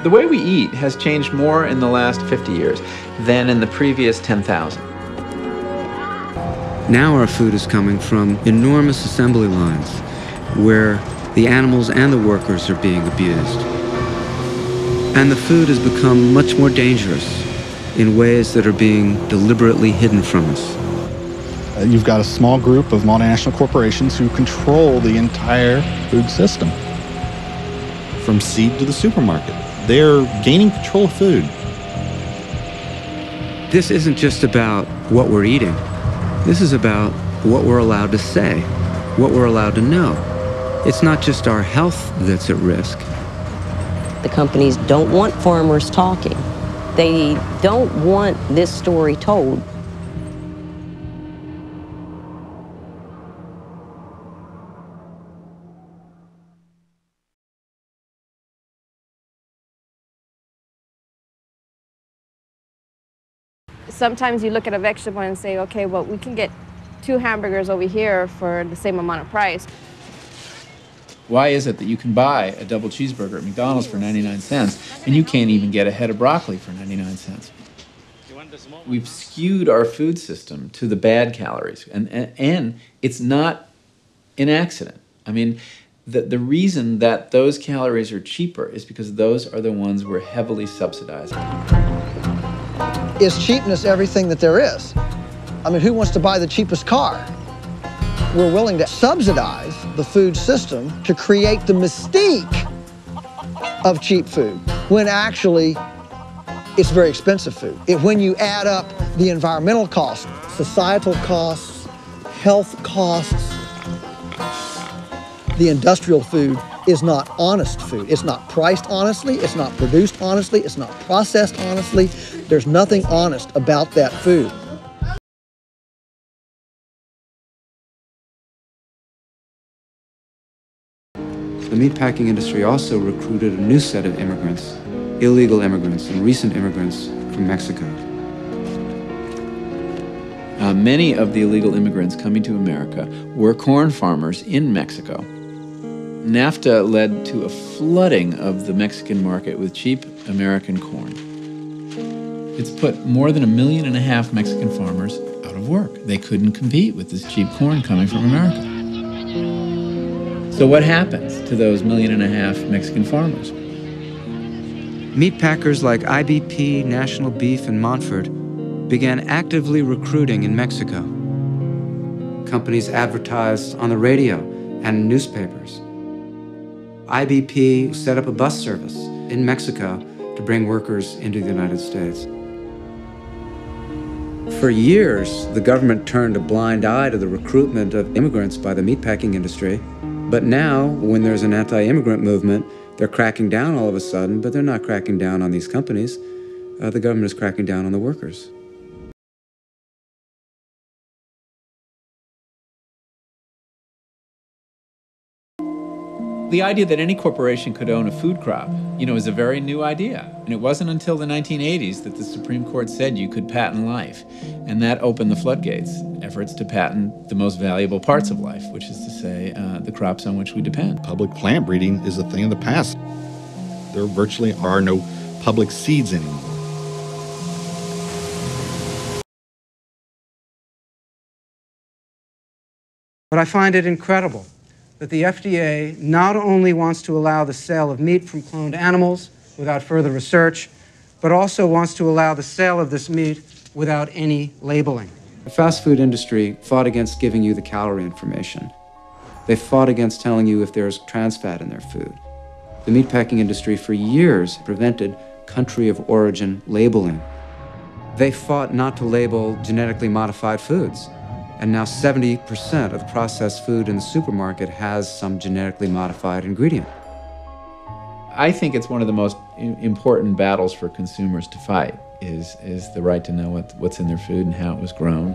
The way we eat has changed more in the last 50 years than in the previous 10,000. Now our food is coming from enormous assembly lines where the animals and the workers are being abused. And the food has become much more dangerous in ways that are being deliberately hidden from us. You've got a small group of multinational corporations who control the entire food system. From seed to the supermarket, they're gaining control of food. This isn't just about what we're eating. This is about what we're allowed to say, what we're allowed to know. It's not just our health that's at risk. The companies don't want farmers talking. They don't want this story told. Sometimes you look at a vegetable and say, okay, well, we can get 2 hamburgers over here for the same amount of price. Why is it that you can buy a double cheeseburger at McDonald's for 99 cents and you can't even get a head of broccoli for 99 cents? We've skewed our food system to the bad calories, and it's not an accident. I mean, the reason that those calories are cheaper is because those are the ones we're heavily subsidizing. Is cheapness everything that there is? I mean, who wants to buy the cheapest car? We're willing to subsidize the food system to create the mystique of cheap food, when actually it's very expensive food. When you add up the environmental costs, societal costs, health costs, the industrial food is not honest food. It's not priced honestly, it's not produced honestly, it's not processed honestly. There's nothing honest about that food. The meatpacking industry also recruited a new set of immigrants, illegal immigrants and recent immigrants from Mexico. Many of the illegal immigrants coming to America were corn farmers in Mexico. NAFTA led to a flooding of the Mexican market with cheap American corn. It's put more than 1.5 million Mexican farmers out of work. They couldn't compete with this cheap corn coming from America. So what happens to those 1.5 million Mexican farmers? Meat packers like IBP, National Beef, and Montford began actively recruiting in Mexico. Companies advertised on the radio and newspapers. IBP set up a bus service in Mexico to bring workers into the United States. For years, the government turned a blind eye to the recruitment of immigrants by the meatpacking industry. But now, when there's an anti-immigrant movement, they're cracking down all of a sudden, but they're not cracking down on these companies. The government is cracking down on the workers. The idea that any corporation could own a food crop, is a very new idea. And it wasn't until the 1980s that the Supreme Court said you could patent life. And that opened the floodgates, efforts to patent the most valuable parts of life, which is to say, the crops on which we depend. Public plant breeding is a thing of the past. There virtually are no public seeds anymore. But I find it incredible that the FDA not only wants to allow the sale of meat from cloned animals without further research, but also wants to allow the sale of this meat without any labeling. The fast food industry fought against giving you the calorie information. They fought against telling you if there's trans fat in their food. The meatpacking industry for years prevented country of origin labeling. They fought not to label genetically modified foods. And now 70% of the processed food in the supermarket has some genetically modified ingredient. I think it's one of the most important battles for consumers to fight is the right to know what's in their food and how it was grown.